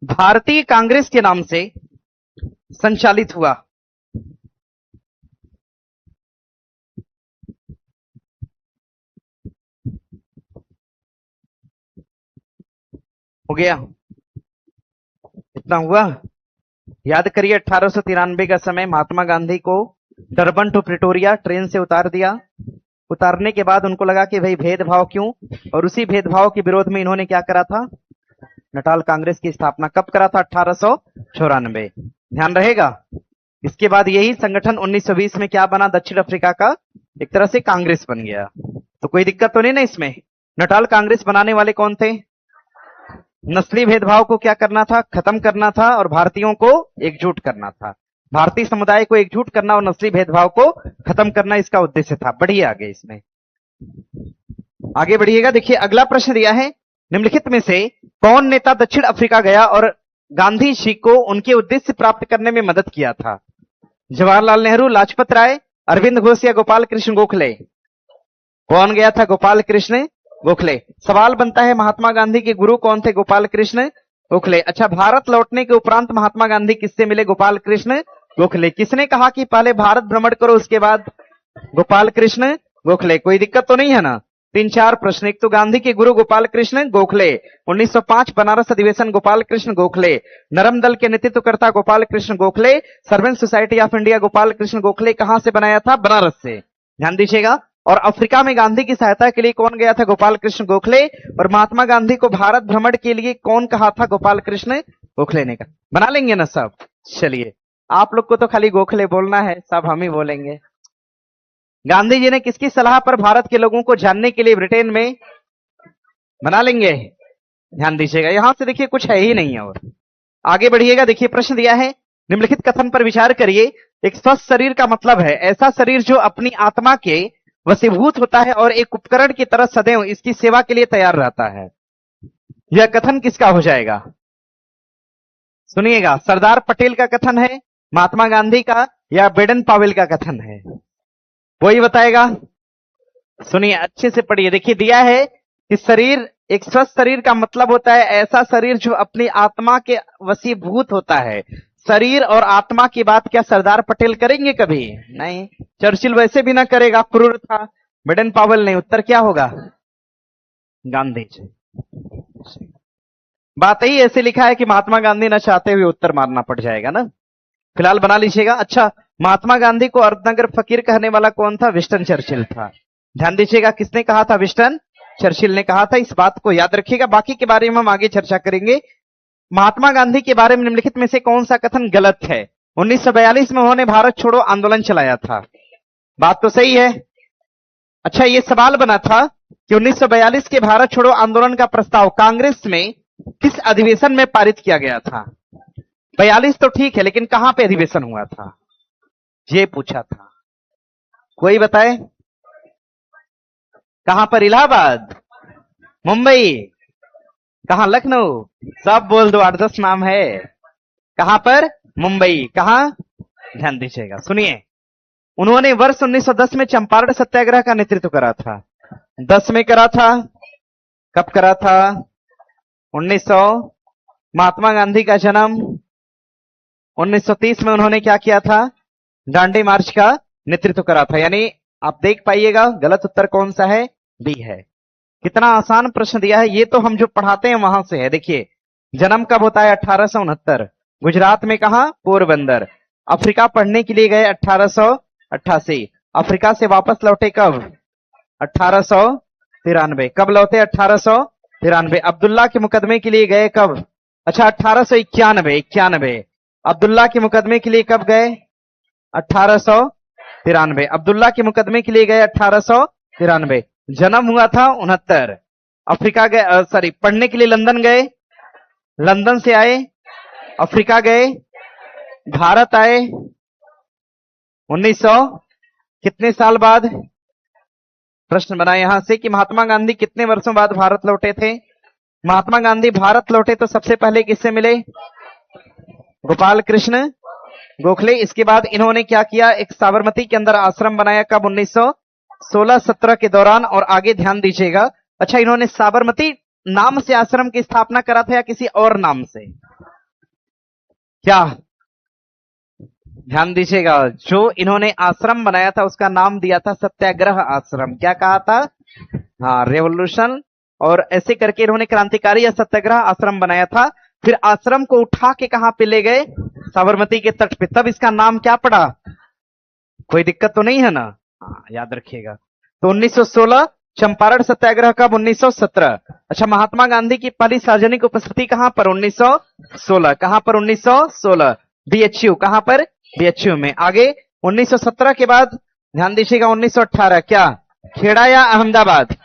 भारतीय कांग्रेस के नाम से संचालित हुआ? हो गया? इतना हुआ? याद करिए, 1893 का समय महात्मा गांधी को डरबन टू प्रिटोरिया ट्रेन से उतार दिया। उतारने के बाद उनको लगा कि भाई भेदभाव क्यों, और उसी भेदभाव के विरोध में इन्होंने क्या करा था? नटाल कांग्रेस की स्थापना कब करा था? 1894। ध्यान रहेगा। इसके बाद यही संगठन 1920 में क्या बना? दक्षिण अफ्रीका का एक तरह से कांग्रेस बन गया। तो कोई दिक्कत तो नहीं ना इसमें? नटाल कांग्रेस बनाने वाले कौन थे? नस्ली भेदभाव को क्या करना था? खत्म करना था, और भारतीयों को एकजुट करना था। भारतीय समुदाय को एकजुट करना और नस्ली भेदभाव को खत्म करना इसका उद्देश्य था। बढ़िए आगे, इसमें आगे बढ़िएगा। देखिए अगला प्रश्न दिया है, निम्नलिखित में से कौन नेता दक्षिण अफ्रीका गया और गांधी जी को उनके उद्देश्य प्राप्त करने में मदद किया था? जवाहरलाल नेहरू, लाजपत राय, अरविंद घोष या गोपाल कृष्ण गोखले? कौन गया था? गोपाल कृष्ण गोखले। सवाल बनता है, महात्मा गांधी के गुरु कौन थे? गोपाल कृष्ण गोखले। अच्छा, भारत लौटने के उपरांत महात्मा गांधी किससे मिले? गोपाल कृष्ण गोखले। किसने कहा कि पहले भारत भ्रमण करो उसके बाद? गोपाल कृष्ण गोखले। कोई दिक्कत तो नहीं है ना? 3-4 प्रश्न। एक तो गांधी के गुरु गोपाल कृष्ण गोखले, 1905 बनारस अधिवेशन गोपाल कृष्ण गोखले, नरम दल के नेतृत्वकर्ता Gopal Krishna Gokhale, servant society of India Gopal Krishna Gokhale कहां से बनाया था? बनारस से। ध्यान दीजिएगा। और अफ्रीका में गांधी की सहायता के लिए कौन गया था? गोपाल कृष्ण गोखले। और महात्मा गांधी को भारत भ्रमण के लिए कौन कहा था? गोपाल कृष्ण गोखले ने कहा। बना लेंगे ना सब? चलिए, आप लोग को तो खाली गोखले बोलना है, सब हम ही बोलेंगे। गांधी जी ने किसकी सलाह पर भारत के लोगों को जानने के लिए ब्रिटेन में? बना लेंगे। ध्यान दीजिएगा, यहां से देखिए कुछ है ही नहीं। और आगे बढ़िएगा। देखिए प्रश्न दिया है, निम्नलिखित कथन पर विचार करिए। एक स्वस्थ शरीर का मतलब है ऐसा शरीर जो अपनी आत्मा के वशीभूत होता है और एक उपकरण की तरह सदैव इसकी सेवा के लिए तैयार रहता है। यह कथन किसका हो जाएगा? सुनिएगा, सरदार पटेल का कथन है, महात्मा गांधी का, या बेडन पावेल का कथन है? वही बताएगा। सुनिए अच्छे से पढ़िए। देखिए दिया है कि शरीर, एक स्वस्थ शरीर का मतलब होता है ऐसा शरीर जो अपनी आत्मा के वशीभूत होता है। शरीर और आत्मा की बात क्या सरदार पटेल करेंगे कभी? नहीं। चर्चिल वैसे भी ना करेगा, क्रूर था। बेडन पावेल नहीं। उत्तर क्या होगा? गांधी जी। बात ही ऐसे लिखा है कि महात्मा गांधी ना चाहते हुए उत्तर मारना पड़ जाएगा ना। फिलहाल बना लीजिएगा। अच्छा, महात्मा गांधी को अर्थनगर फकीर कहने वाला कौन था? विंस्टन चर्चिल था। ध्यान दीजिएगा, किसने कहा था? विंस्टन चर्चिल ने कहा था। इस बात को याद रखिएगा, बाकी के बारे में हम आगे चर्चा करेंगे। महात्मा गांधी के बारे में निम्नलिखित में से कौन सा कथन गलत है? 1942 में उन्होंने भारत छोड़ो आंदोलन चलाया था। बात तो सही है। अच्छा, यह सवाल बना था कि 1942 के भारत छोड़ो आंदोलन का प्रस्ताव कांग्रेस में किस अधिवेशन में पारित किया गया था? 42 तो ठीक है, लेकिन कहां पे अधिवेशन हुआ था? ये पूछा था। कोई बताए कहां पर? इलाहाबाद, मुंबई, कहां? लखनऊ? सब बोल दो, 8-10 नाम है। कहां पर? मुंबई। कहां? ध्यान दीजिएगा। सुनिए, उन्होंने वर्ष 1910 में चंपारण सत्याग्रह का नेतृत्व करा था। 10 में करा था। कब करा था? 1900। महात्मा गांधी का जन्म 1930 में। उन्होंने क्या किया था? दांडी मार्च का नेतृत्व करा था। यानी आप देख पाइएगा, गलत उत्तर कौन सा है? बी है। कितना आसान प्रश्न दिया है। ये तो हम जो पढ़ाते हैं वहां से है। देखिए, जन्म कब होता है? 1869। गुजरात में कहा? पोरबंदर। अफ्रीका पढ़ने के लिए गए 1888। अफ्रीका से वापस लौटे कब? 1893। कब लौटे? 1893। अब्दुल्ला के मुकदमे के लिए गए कब? अच्छा, 1891। अब्दुल्ला के मुकदमे के लिए कब गए? 1893। अब्दुल्ला के मुकदमे के लिए गए 1893। जन्म हुआ था 69। अफ्रीका गए, सॉरी, पढ़ने के लिए लंदन गए। लंदन से आए, अफ्रीका गए, भारत आए 1900। कितने साल बाद? प्रश्न बना यहां से कि महात्मा गांधी कितने वर्षों बाद भारत लौटे थे? महात्मा गांधी भारत लौटे तो सबसे पहले किससे मिले? गोपाल कृष्ण गोखले। इसके बाद इन्होंने क्या किया? एक साबरमती के अंदर आश्रम बनाया। कब? 1916-17 के दौरान। और आगे ध्यान दीजिएगा। अच्छा, इन्होंने साबरमती नाम से आश्रम की स्थापना करा था या किसी और नाम से? क्या? ध्यान दीजिएगा, जो इन्होंने आश्रम बनाया था उसका नाम दिया था सत्याग्रह आश्रम। क्या कहा था? हाँ, रेवोल्यूशन। और ऐसे करके इन्होंने क्रांतिकारी या सत्याग्रह आश्रम बनाया था। फिर आश्रम को उठा के कहां पे ले गए? साबरमती के तट पे। तब इसका नाम क्या पड़ा? कोई दिक्कत तो नहीं है ना? हाँ, याद रखिएगा। तो 1916 चंपारण सत्याग्रह कब? 1917। अच्छा, महात्मा गांधी की पहली सार्वजनिक उपस्थिति कहां पर? 1916। कहां पर? 1916 बीएचयू। कहां पर? बीएचयू में। आगे 1917 के बाद ध्यान दीजिएगा 1918 क्या? खेड़ा या अहमदाबाद?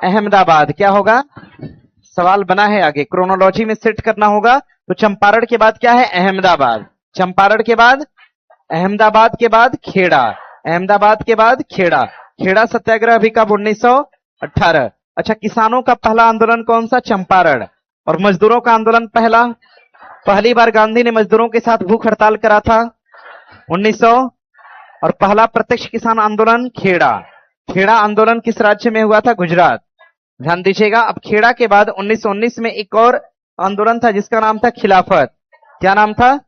अहमदाबाद। क्या होगा? सवाल बना है, आगे क्रोनोलॉजी में सेट करना होगा। तो चंपारण के बाद क्या है? अहमदाबाद। चंपारण के बाद अहमदाबाद, के बाद खेड़ा, अहमदाबाद के बाद खेड़ा। खेड़ा सत्याग्रह भी कब? 1918। अच्छा, किसानों का पहला आंदोलन कौन सा? चंपारण। और मजदूरों का आंदोलन पहला? पहली बार गांधी ने मजदूरों के साथ भूख हड़ताल करा था 1900। और पहला प्रत्यक्ष किसान आंदोलन खेड़ा। खेड़ा आंदोलन किस राज्य में हुआ था? गुजरात। ध्यान दीजिएगा। अब खेड़ा के बाद 1919 में एक और आंदोलन था जिसका नाम था खिलाफत। क्या नाम था?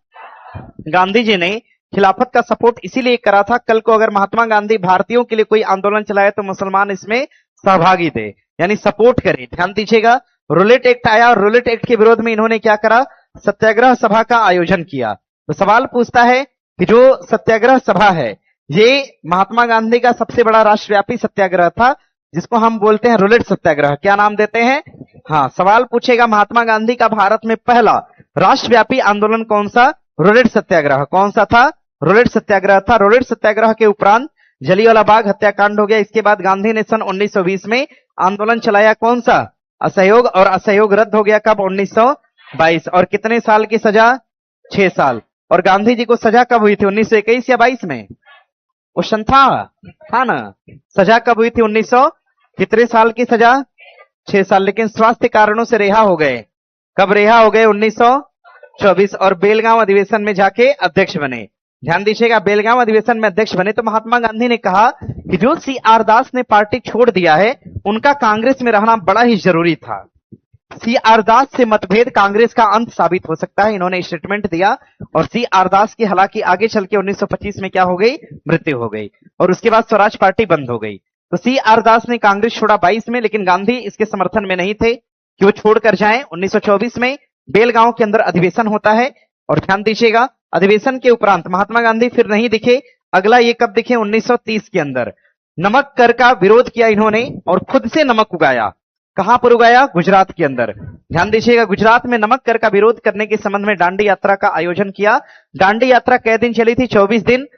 गांधी जी ने खिलाफत का सपोर्ट इसीलिए करा था, कल को अगर महात्मा गांधी भारतीयों के लिए कोई आंदोलन चलाए तो मुसलमान इसमें सहभागी थे, यानी सपोर्ट करे। ध्यान दीजिएगा, रूलेट एक्ट आया और रूलेट एक्ट के विरोध में इन्होंने क्या करा? सत्याग्रह सभा का आयोजन किया। तो सवाल पूछता है कि जो सत्याग्रह सभा है ये महात्मा गांधी का सबसे बड़ा राष्ट्रव्यापी सत्याग्रह था जिसको हम बोलते हैं रूलेट सत्याग्रह। क्या नाम देते हैं? हाँ, सवाल पूछेगा महात्मा गांधी का भारत में पहला राष्ट्रव्यापी आंदोलन कौन सा? रूलेट सत्याग्रह। कौन सा था? रूलेट सत्याग्रह था। रूलेट सत्याग्रह के उपरांत जलियांवाला बाग हत्याकांड हो गया। इसके बाद गांधी ने सन 1920 में आंदोलन चलाया, कौन सा? असहयोग। और असहयोग रद्द हो गया कब? 1922। और कितने साल की सजा? 6 साल। और गांधी जी को सजा कब हुई थी? 1921 या 22 में? क्वेश्चन था ना? सजा कब हुई थी? 1900 कितने साल की सजा? 6 साल। लेकिन स्वास्थ्य कारणों से रिहा हो गए। कब रिहा हो गए? 1924। और बेलगांव अधिवेशन में जाके अध्यक्ष बने। ध्यान दीजिएगा, बेलगांव अधिवेशन में अध्यक्ष बने तो महात्मा गांधी ने कहा कि जो CR दास ने पार्टी छोड़ दिया है उनका कांग्रेस में रहना बड़ा ही जरूरी था। CR दास से मतभेद कांग्रेस का अंत साबित हो सकता है, इन्होंने स्टेटमेंट दिया। और CR दास की हालांकि आगे चल के 1925 में क्या हो गई? मृत्यु हो गई। और उसके बाद स्वराज पार्टी बंद हो गई। तो CR दास ने कांग्रेस छोड़ा 22 में, लेकिन गांधी इसके समर्थन में नहीं थे कि वो छोड़कर जाएं। 1924 में बेलगांव के अंदर अधिवेशन होता है। और ध्यान दीजिएगा, अधिवेशन के उपरांत महात्मा गांधी फिर नहीं दिखे। अगला ये कब दिखे? 1930 के अंदर। नमक कर का विरोध किया इन्होंने और खुद से नमक उगाया। कहां पर उगाया? गुजरात के अंदर। ध्यान दीजिएगा, गुजरात में नमक कर का विरोध करने के संबंध में दांडी यात्रा का आयोजन किया। दांडी यात्रा कै दिन चली थी? 24 दिन।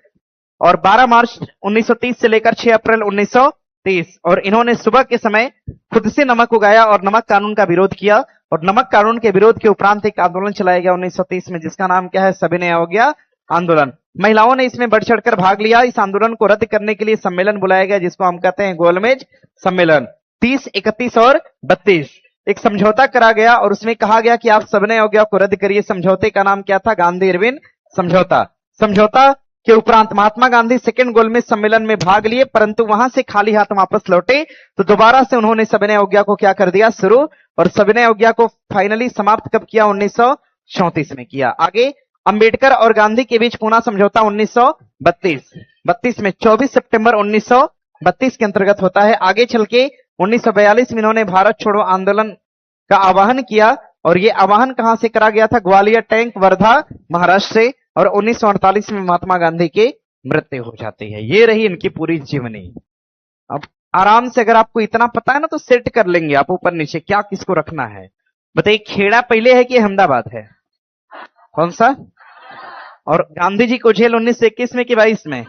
और 12 मार्च 1930 से लेकर 6 अप्रैल 1930। और इन्होंने सुबह के समय खुद से नमक उगाया और नमक कानून का विरोध किया। और नमक कानून के विरोध के उपरांत एक आंदोलन चलाया गया 1930 में जिसका नाम क्या है? सविनय अवज्ञा आंदोलन। महिलाओं ने इसमें बढ़ चढ़कर भाग लिया। इस आंदोलन को रद्द करने के लिए सम्मेलन बुलाया गया जिसको हम कहते हैं गोलमेज सम्मेलन। 30, 31 और 32 एक समझौता करा गया और उसमें कहा गया कि आप सविनय अवज्ञा को रद्द करिए। समझौते का नाम क्या था? गांधी इरविन समझौता। समझौता के उपरांत महात्मा गांधी सेकेंड गोलमेज सम्मेलन में भाग लिए, परंतु वहां से खाली हाथ वापस लौटे। तो दोबारा से उन्होंने सविनय अवज्ञा को क्या कर दिया? शुरू। और सविनय अवज्ञा को फाइनली समाप्त कब किया? 1934 में किया। आगे अंबेडकर और गांधी के बीच पूना समझौता 1932 में 24 सितंबर 1932 के अंतर्गत होता है। आगे चल के 1942 में इन्होंने भारत छोड़ो आंदोलन का आह्वान किया। और ये आह्वान कहां से करा गया था? ग्वालियर टैंक वर्धा महाराष्ट्र से। और 1948 में महात्मा गांधी की मृत्यु हो जाती है। ये रही इनकी पूरी जीवनी। अब आराम से अगर आपको इतना पता है ना तो सेट कर लेंगे आप ऊपर नीचे क्या किसको रखना है। बताइए, खेड़ा पहले है कि अहमदाबाद है? कौन सा? और गांधी जी को जेल 1921 में कि 22 में?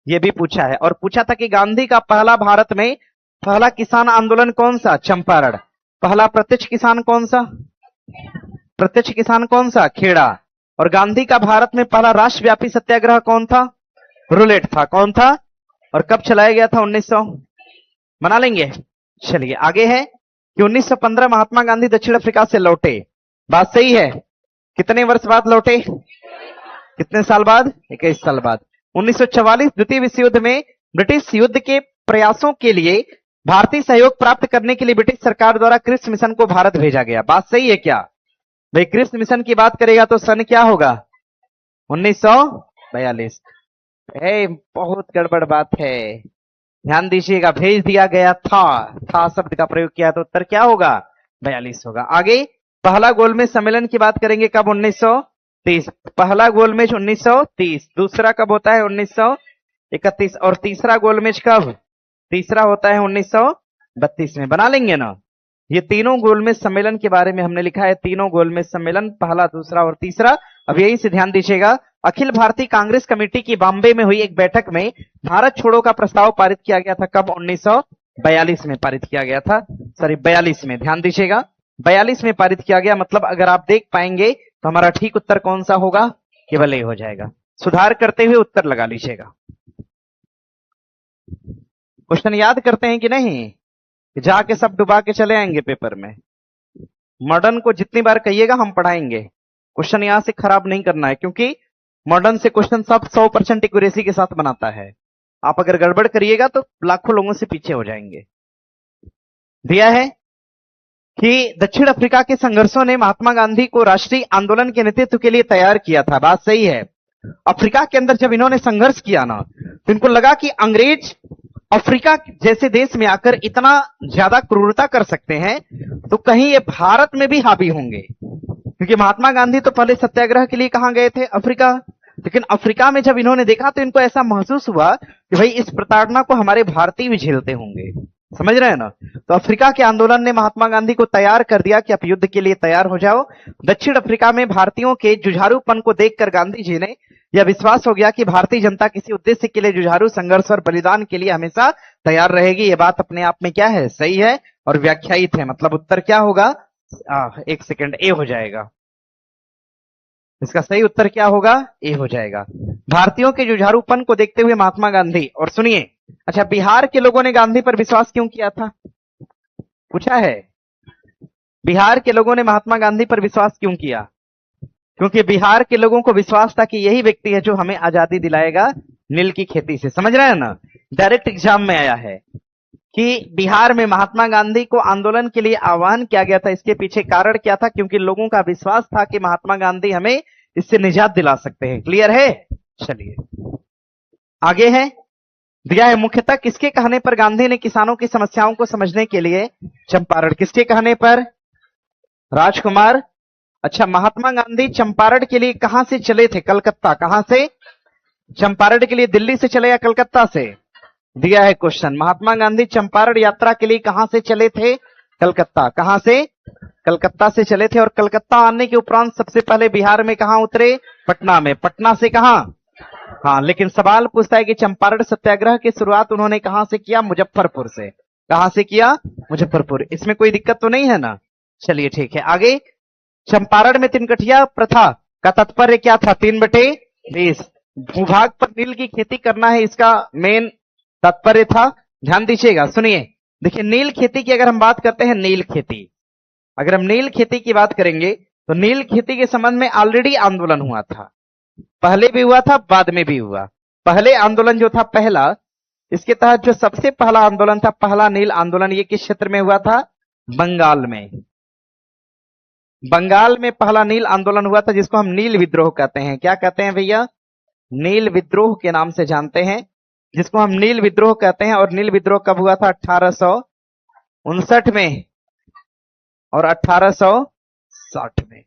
ये भी पूछा है। और पूछा था कि गांधी का पहला भारत में पहला किसान आंदोलन कौन सा? चंपारण। पहला प्रत्यक्ष किसान कौन सा? प्रत्यक्ष किसान कौन सा? खेड़ा। और गांधी का भारत में पहला राष्ट्रव्यापी सत्याग्रह कौन था? रूलेट था। कौन था? और कब चलाया गया था? 1900 बना लेंगे। चलिए आगे है कि 1915 महात्मा गांधी दक्षिण अफ्रीका से लौटे। बात सही है? कितने वर्ष बाद लौटे? कितने साल बाद? 21 साल बाद। 1944 द्वितीय विश्व युद्ध में ब्रिटिश युद्ध के प्रयासों के लिए भारतीय सहयोग प्राप्त करने के लिए ब्रिटिश सरकार द्वारा क्रिप्स मिशन को भारत भेजा गया। बात सही है क्या? भाई कृष्ण मिशन की बात करेगा तो सन क्या होगा? 1942। बहुत गड़बड़ बात है, ध्यान दीजिएगा। भेज दिया गया था शब्द का प्रयोग किया तो उत्तर क्या होगा? 42 होगा। आगे पहला गोलमेज सम्मेलन की बात करेंगे, कब? 1930। पहला गोलमेज 1930। दूसरा कब होता है? 1931। और तीसरा गोलमेज कब? तीसरा होता है 1932 में। बना लेंगे ना? ये तीनों गोलमेज सम्मेलन के बारे में हमने लिखा है, तीनों गोलमेज सम्मेलन, पहला, दूसरा और तीसरा। अब यही से ध्यान दीजिएगा। अखिल भारतीय कांग्रेस कमेटी की बॉम्बे में हुई एक बैठक में भारत छोड़ो का प्रस्ताव पारित किया गया था, कब? 1942 में पारित किया गया था, सॉरी 42 में, ध्यान दीजिएगा 42 में पारित किया गया। मतलब अगर आप देख पाएंगे तो हमारा ठीक उत्तर कौन सा होगा? केवल ए हो जाएगा। सुधार करते हुए उत्तर लगा लीजिएगा। क्वेश्चन याद करते हैं कि नहीं? जाके सब डुबा के चले आएंगे पेपर में। मॉडर्न को जितनी बार कहिएगा हम पढ़ाएंगे, क्वेश्चन यहां से खराब नहीं करना है, क्योंकि मॉडर्न से क्वेश्चन सब 100% एक्यूरेसी के साथ बनाता है। आप अगर गड़बड़ करिएगा तो लाखों लोगों से पीछे हो जाएंगे। दिया है कि दक्षिण अफ्रीका के संघर्षों ने महात्मा गांधी को राष्ट्रीय आंदोलन के नेतृत्व के लिए तैयार किया था। बात सही है। अफ्रीका के अंदर जब इन्होंने संघर्ष किया ना, तो इनको लगा कि अंग्रेज अफ्रीका जैसे देश में आकर इतना ज्यादा क्रूरता कर सकते हैं, तो कहीं ये भारत में भी हावी होंगे। क्योंकि महात्मा गांधी तो पहले सत्याग्रह के लिए कहां गए थे? अफ्रीका। लेकिन अफ्रीका में जब इन्होंने देखा तो इनको ऐसा महसूस हुआ कि भाई इस प्रताड़ना को हमारे भारतीय भी झेलते होंगे। समझ रहे हैं ना? तो अफ्रीका के आंदोलन ने महात्मा गांधी को तैयार कर दिया कि आप युद्ध के लिए तैयार हो जाओ। दक्षिण अफ्रीका में भारतीयों के जुझारूपन को देखकर गांधी जी ने यह विश्वास हो गया कि भारतीय जनता किसी उद्देश्य के लिए जुझारू, संघर्ष और बलिदान के लिए हमेशा तैयार रहेगी। यह बात अपने आप में क्या है? सही है और व्याख्यायित है। मतलब उत्तर क्या होगा? एक सेकंड, ए हो जाएगा। इसका सही उत्तर क्या होगा? ए हो जाएगा। भारतीयों के जुझारूपन को देखते हुए महात्मा गांधी, और सुनिए, अच्छा, बिहार के लोगों ने गांधी पर विश्वास क्यों किया था? पूछा है। बिहार के लोगों ने महात्मा गांधी पर विश्वास क्यों किया? क्योंकि बिहार के लोगों को विश्वास था कि यही व्यक्ति है जो हमें आजादी दिलाएगा नील की खेती से। समझ रहे हैं ना? डायरेक्ट एग्जाम में आया है कि बिहार में महात्मा गांधी को आंदोलन के लिए आह्वान किया गया था। इसके पीछे कारण क्या था? क्योंकि लोगों का विश्वास था कि महात्मा गांधी हमें इससे निजात दिला सकते हैं। क्लियर है? चलिए आगे है। दिया है, मुख्यतः किसके कहने पर गांधी ने किसानों की समस्याओं को समझने के लिए चंपारण? किसके कहने पर? राजकुमार। अच्छा, महात्मा गांधी चंपारण के लिए कहां से चले थे? कलकत्ता। कहां से? चंपारण के लिए दिल्ली से चले या कलकत्ता से? दिया है क्वेश्चन, महात्मा गांधी चंपारण यात्रा के लिए कहां से चले थे? कलकत्ता। कहां से? कलकत्ता से चले थे। और कलकत्ता आने के उपरांत सबसे पहले बिहार में कहां उतरे? पटना में। पटना से कहां? हाँ, लेकिन सवाल पूछता है कि चंपारण सत्याग्रह की शुरुआत उन्होंने कहां से किया? मुजफ्फरपुर से। कहां से किया? मुजफ्फरपुर। इसमें कोई दिक्कत तो नहीं है ना? चलिए ठीक है। आगे, चंपारण में तिनकठिया प्रथा का तात्पर्य क्या था? 3/20। भूभाग पर नील की खेती करना है, इसका मेन तात्पर्य था। ध्यान दीजिएगा, सुनिए। देखिए, नील खेती की अगर हम बात करते हैं, नील खेती, अगर हम नील खेती की बात करेंगे तो नील खेती के संबंध में ऑलरेडी आंदोलन हुआ था। पहले भी हुआ था, बाद में भी हुआ। पहले आंदोलन जो था पहला, इसके तहत जो सबसे पहला आंदोलन था, पहला नील आंदोलन, ये किस क्षेत्र में हुआ था? बंगाल में। बंगाल में पहला नील आंदोलन हुआ था, जिसको हम नील विद्रोह कहते हैं। क्या कहते हैं भैया? नील विद्रोह के नाम से जानते हैं, जिसको हम नील विद्रोह कहते हैं। और नील विद्रोह कब हुआ था? 1859 में और 1860 में।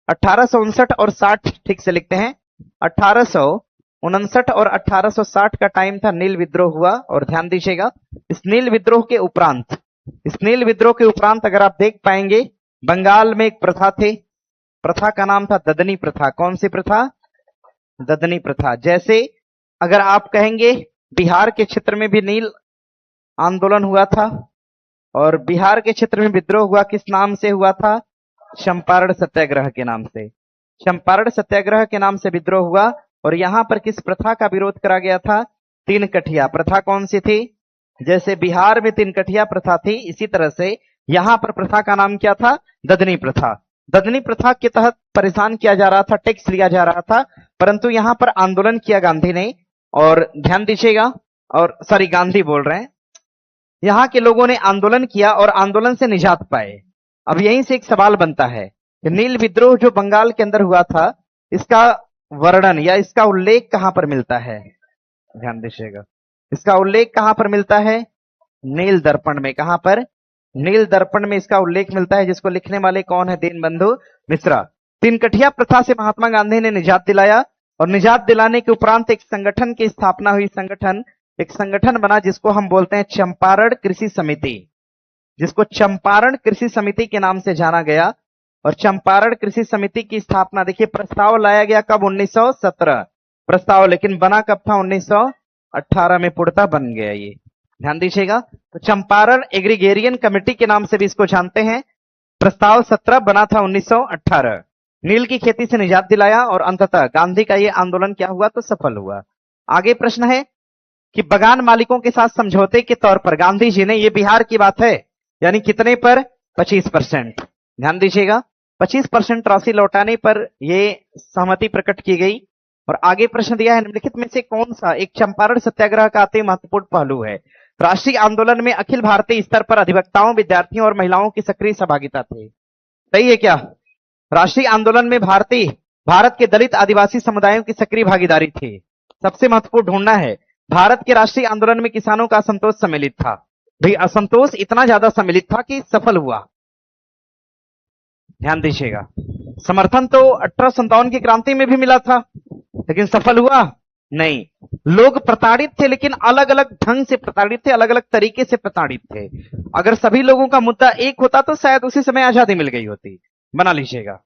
1859 और 60 ठीक से लिखते हैं। 1859 और 1860 का टाइम था, नील विद्रोह हुआ। और ध्यान दीजिएगा, इस नील विद्रोह के उपरांत अगर आप देख पाएंगे, बंगाल में एक प्रथा थी, प्रथा का नाम था ददनी प्रथा। कौन सी प्रथा? ददनी प्रथा। जैसे अगर आप कहेंगे बिहार के क्षेत्र में भी नील आंदोलन हुआ था, और बिहार के क्षेत्र में विद्रोह हुआ, किस नाम से हुआ था? चंपारण सत्याग्रह के नाम से। चंपारण सत्याग्रह के नाम से विद्रोह हुआ। और यहां पर किस प्रथा का विरोध करा गया था? तीनकठिया प्रथा। कौन सी थी? जैसे बिहार में तीनकठिया प्रथा थी, इसी तरह से यहां पर प्रथा का नाम क्या था? ददनी प्रथा। ददनी प्रथा के तहत परेशान किया जा रहा था, टैक्स लिया जा रहा था, परंतु यहां पर आंदोलन किया गांधी ने। और ध्यान दीजिएगा, और सॉरी, गांधी बोल रहे हैं, यहां के लोगों ने आंदोलन किया और आंदोलन से निजात पाए। अब यहीं से एक सवाल बनता है कि नील विद्रोह जो बंगाल के अंदर हुआ था, इसका वर्णन या इसका उल्लेख कहां पर मिलता है? ध्यान दीजिएगा, इसका उल्लेख कहां पर मिलता है? नील दर्पण में। कहां पर? नील दर्पण में इसका उल्लेख मिलता है, जिसको लिखने वाले कौन है? दीनबंधु मिश्रा। तीनकठिया प्रथा से महात्मा गांधी ने निजात दिलाया, और निजात दिलाने के उपरांत एक संगठन की स्थापना हुई। एक संगठन बना जिसको हम बोलते हैं चंपारण कृषि समिति, जिसको चंपारण कृषि समिति के नाम से जाना गया। और चंपारण कृषि समिति की स्थापना, देखिए प्रस्ताव लाया गया कब? 1917 प्रस्ताव, लेकिन बना कब था? 1918 में पूर्णतः बन गया ये। ध्यान दीजिएगा, तो चंपारण एग्रीगेरियन कमेटी के नाम से भी इसको जानते हैं। प्रस्ताव 17, बना था 1918। नील की खेती से निजात दिलाया, और अंततः गांधी का ये आंदोलन क्या हुआ? तो सफल हुआ। आगे प्रश्न है कि बगान मालिकों के साथ समझौते के तौर पर गांधी जी ने, ये बिहार की बात है, यानी कितने पर? 25%। ध्यान दीजिएगा, 25% राशि लौटाने पर यह सहमति प्रकट की गई। और आगे प्रश्न दिया है, निम्नलिखित में से कौन सा एक चंपारण सत्याग्रह का अति महत्वपूर्ण पहलू है? राष्ट्रीय आंदोलन में अखिल भारतीय स्तर पर अधिवक्ताओं, विद्यार्थियों और महिलाओं की सक्रिय सहभागिता थी। सही है क्या? राष्ट्रीय आंदोलन में भारत के दलित आदिवासी समुदायों की सक्रिय भागीदारी थी। सबसे महत्वपूर्ण ढूंढना है, भारत के राष्ट्रीय आंदोलन में किसानों का असंतोष सम्मिलित था। भाई असंतोष इतना ज्यादा सम्मिलित था कि सफल हुआ। ध्यान दीजिएगा, समर्थन तो 1857 की क्रांति में भी मिला था, लेकिन सफल हुआ नहीं। लोग प्रताड़ित थे, लेकिन अलग अलग ढंग से प्रताड़ित थे, अलग अलग तरीके से प्रताड़ित थे। अगर सभी लोगों का मुद्दा एक होता तो शायद उसी समय आजादी मिल गई होती। बना लीजिएगा।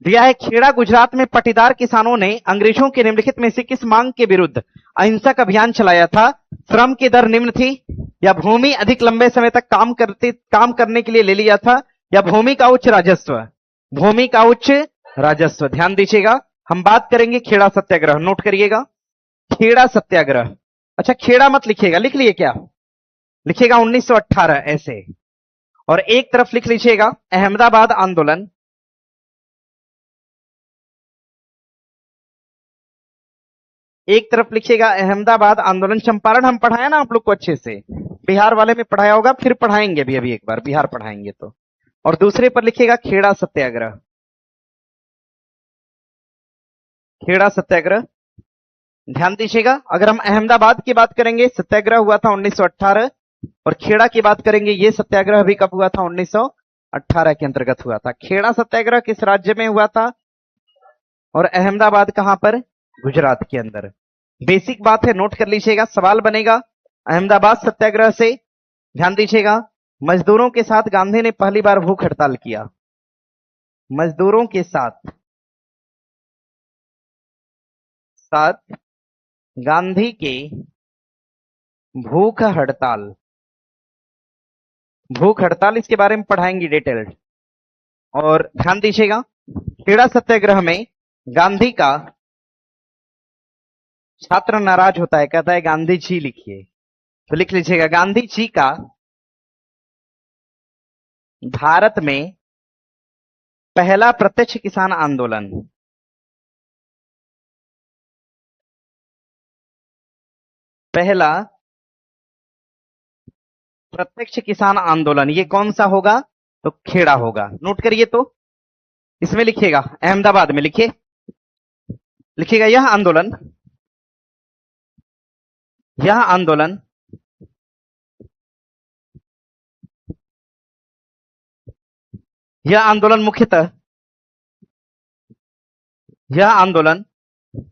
दिया है, खेड़ा गुजरात में पटीदार किसानों ने अंग्रेजों के निम्नलिखित में से किस मांग के विरुद्ध अहिंसक अभियान चलाया था? श्रम की दर निम्न थी, या भूमि अधिक लंबे समय तक काम करने के लिए ले लिया था, या भूमि का उच्च राजस्व? भूमि का उच्च राजस्व। ध्यान दीजिएगा, हम बात करेंगे खेड़ा सत्याग्रह, नोट करिएगा। खेड़ा सत्याग्रह, अच्छा खेड़ा मत लिखिएगा, लिख लिए क्या? लिखिएगा 1918 ऐसे, और एक तरफ लिख लीजिएगा अहमदाबाद आंदोलन। एक तरफ लिखिएगा अहमदाबाद आंदोलन। चंपारण हम पढ़ाया ना आप लोग को अच्छे से, बिहार वाले में पढ़ाया होगा, फिर पढ़ाएंगे भी, अभी एक बार बिहार पढ़ाएंगे तो। और दूसरे पर लिखिएगा खेड़ा सत्याग्रह। खेड़ा सत्याग्रह, ध्यान दीजिएगा, अगर हम अहमदाबाद की बात करेंगे, सत्याग्रह हुआ था 1918, और खेड़ा की बात करेंगे, ये सत्याग्रह भी कब हुआ था? 1918 के अंतर्गत हुआ था। खेड़ा सत्याग्रह किस राज्य में हुआ था? और अहमदाबाद कहां पर? गुजरात के अंदर। बेसिक बात है, नोट कर लीजिएगा, सवाल बनेगा अहमदाबाद सत्याग्रह से। ध्यान दीजिएगा, मजदूरों के साथ गांधी ने पहली बार भूख हड़ताल किया। मजदूरों के साथ गांधी के भूख हड़ताल, इसके बारे में पढ़ाएंगे डिटेल्ड। और ध्यान दीजिएगा, खेड़ा सत्याग्रह में गांधी का, छात्र नाराज होता है, कहता है गांधी जी लिखिए, तो लिख लीजिएगा गांधी जी का भारत में पहला प्रत्यक्ष किसान आंदोलन। पहला प्रत्यक्ष किसान आंदोलन ये कौन सा होगा? तो खेड़ा होगा। नोट करिए, तो इसमें लिखिएगा अहमदाबाद में, लिखिएगा यह आंदोलन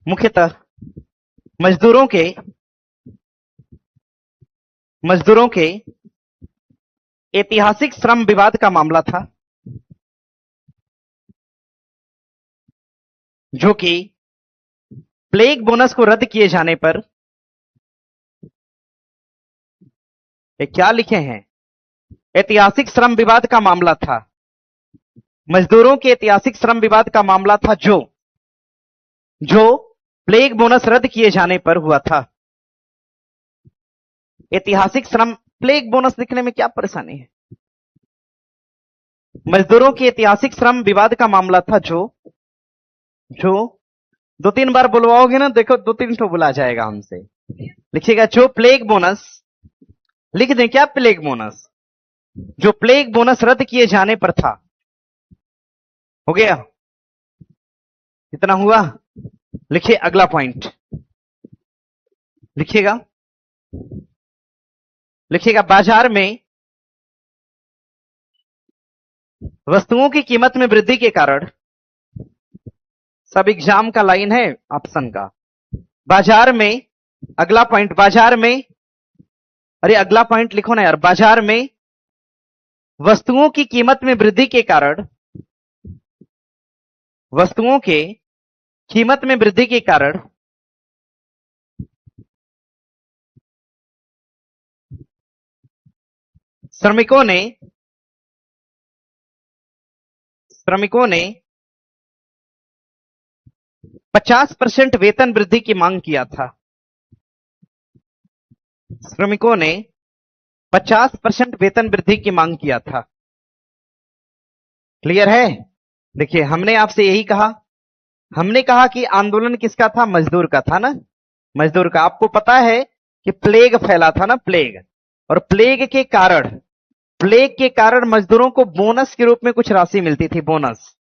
मुख्यतः मजदूरों के ऐतिहासिक श्रम विवाद का मामला था, जो कि प्लेग बोनस को रद्द किए जाने पर, ये क्या लिखे हैं? ऐतिहासिक श्रम विवाद का मामला था, मजदूरों के ऐतिहासिक श्रम विवाद का मामला था, जो प्लेग बोनस रद्द किए जाने पर हुआ था। ऐतिहासिक श्रम, प्लेग बोनस लिखने में क्या परेशानी है? मजदूरों के ऐतिहासिक श्रम विवाद का मामला था, जो 2-3 बार बुलवाओगे ना, देखो 2-3 तो बुला जाएगा हमसे। लिखिएगा जो प्लेग बोनस, लिख दें क्या? प्लेग बोनस, जो प्लेग बोनस रद्द किए जाने पर था, हो गया? इतना हुआ? लिखिए अगला पॉइंट। लिखिएगा, लिखिएगा, बाजार में वस्तुओं की कीमत में वृद्धि के कारण, सब एग्जाम का लाइन है ऑप्शन का। बाजार में, अगला पॉइंट, बाजार में, अरे अगला पॉइंट लिखो ना यार। बाजार में वस्तुओं की कीमत में वृद्धि के कारण, वस्तुओं के कीमत में वृद्धि के कारण श्रमिकों ने 50% वेतन वृद्धि की मांग किया था। श्रमिकों ने 50% वेतन वृद्धि की मांग किया था। क्लियर है? देखिए, हमने आपसे यही कहा, हमने कहा कि आंदोलन किसका था? मजदूर का था ना, मजदूर का। आपको पता है कि प्लेग फैला था ना, प्लेग, और प्लेग के कारण मजदूरों को बोनस के रूप में कुछ राशि मिलती थी, बोनस,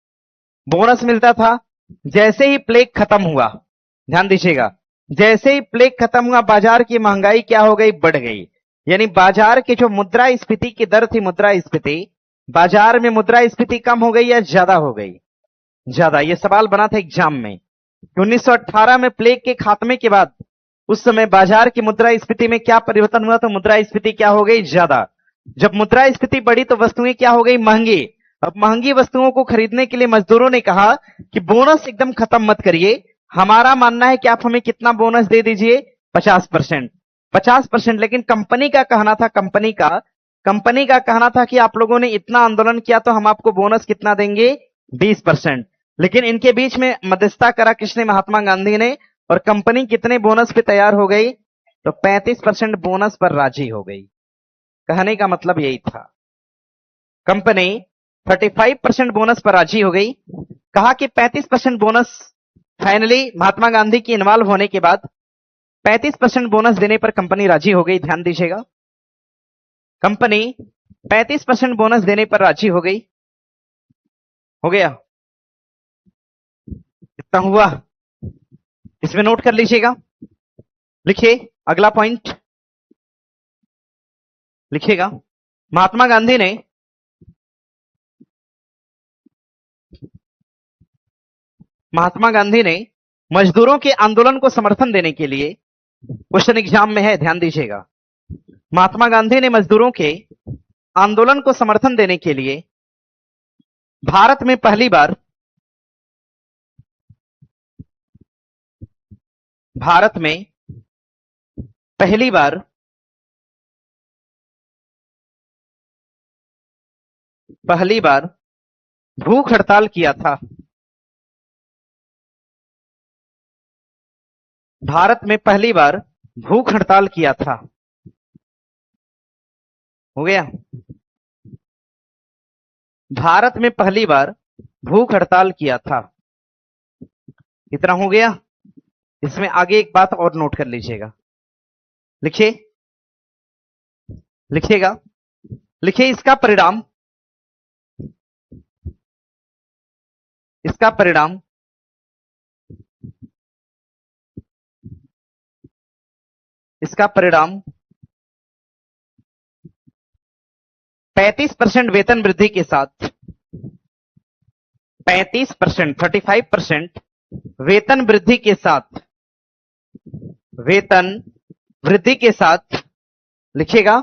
बोनस मिलता था। जैसे ही प्लेग खत्म हुआ, ध्यान दीजिएगा, जैसे ही प्लेग खत्म हुआ, बाजार की महंगाई क्या हो गई? बढ़ गई। यानी बाजार की जो मुद्रास्फीति की दर थी, मुद्रास्फीति, बाजार में मुद्रास्फीति कम हो गई या ज्यादा हो गई? ज्यादा। यह सवाल बना था एग्जाम में। 1918 में प्लेग के खात्मे के बाद उस समय बाजार की मुद्रास्फीति में क्या परिवर्तन हुआ? तो मुद्रास्फीति क्या हो गई? ज्यादा। जब मुद्रास्फीति बढ़ी तो वस्तुएं क्या हो गई? महंगी। अब महंगी वस्तुओं को खरीदने के लिए मजदूरों ने कहा कि बोनस एकदम खत्म मत करिए, हमारा मानना है कि आप हमें कितना बोनस दे दीजिए? 50%। 50%। लेकिन कंपनी का कहना था, कंपनी का कहना था कि आप लोगों ने इतना आंदोलन किया तो हम आपको बोनस कितना देंगे? 20%। लेकिन इनके बीच में मध्यस्थता करा किसने? महात्मा गांधी ने। और कंपनी कितने बोनस पे तैयार हो गई? तो 35% बोनस पर राजी हो गई। कहने का मतलब यही था, कंपनी 35% बोनस पर राजी हो गई। कहा कि 35% बोनस, फाइनली महात्मा गांधी की इन्वॉल्व होने के बाद 35% बोनस देने पर कंपनी राजी हो गई। ध्यान दीजिएगा, कंपनी 35% बोनस देने पर राजी हो गई। हो गया? इतना हुआ? इसमें नोट कर लीजिएगा। लिखिए अगला पॉइंट, लिखिएगा, महात्मा गांधी ने मजदूरों के आंदोलन को समर्थन देने के लिए, क्वेश्चन एग्जाम में है, ध्यान दीजिएगा, महात्मा गांधी ने मजदूरों के आंदोलन को समर्थन देने के लिए भारत में पहली बार, भारत में पहली बार भूख हड़ताल किया था। भारत में पहली बार भूख हड़ताल किया था। हो गया? भारत में पहली बार भूख हड़ताल किया था। इतना हो गया? इसमें आगे एक बात और नोट कर लीजिएगा। लिखिए, लिखिएगा, लिखिए, इसका परिणाम, इसका परिणाम इसका परिणाम 35% वेतन वृद्धि के साथ, 35%, 35% वेतन वृद्धि के साथ, वेतन वृद्धि के साथ, लिखिएगा,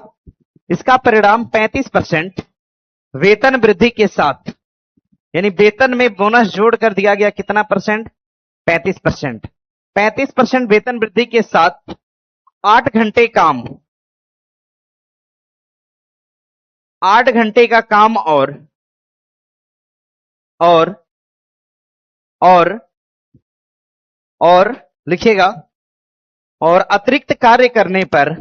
इसका परिणाम 35% वेतन वृद्धि के साथ, यानी वेतन में बोनस जोड़ कर दिया गया कितना परसेंट? 35%। 35% वेतन वृद्धि के साथ 8 घंटे काम, 8 घंटे का काम और और और लिखिएगा, और अतिरिक्त कार्य करने पर,